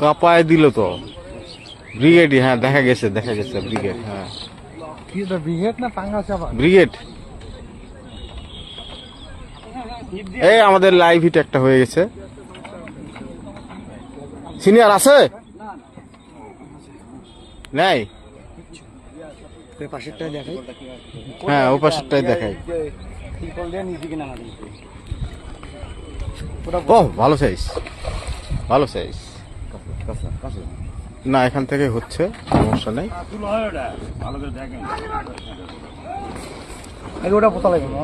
কাপায় দিল তো ব্রিগেড। হ্যাঁ দেখা গেছে ব্রিগেড। হ্যাঁ ব্রিগেড না পাঙ্গা চাপা ব্রিগেড। এই আমাদের লাইভ হিট একটা হয়ে গেছে। সিনিয়র আছে নাই? পাশেরটাই দেখাই। হ্যাঁ ও পাশেরটাই দেখাই। ও ভালো সাইজ, ভালো সাইজ। না এখান থেকে হচ্ছে, সমস্যা নেই। ওটা পোতা লাগবে না,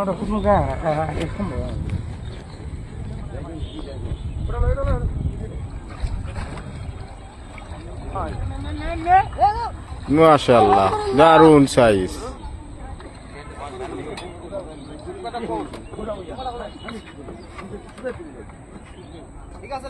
ওটা কোনো মাশাআল্লাহ দারুন সাইজ। ঠিক আছে।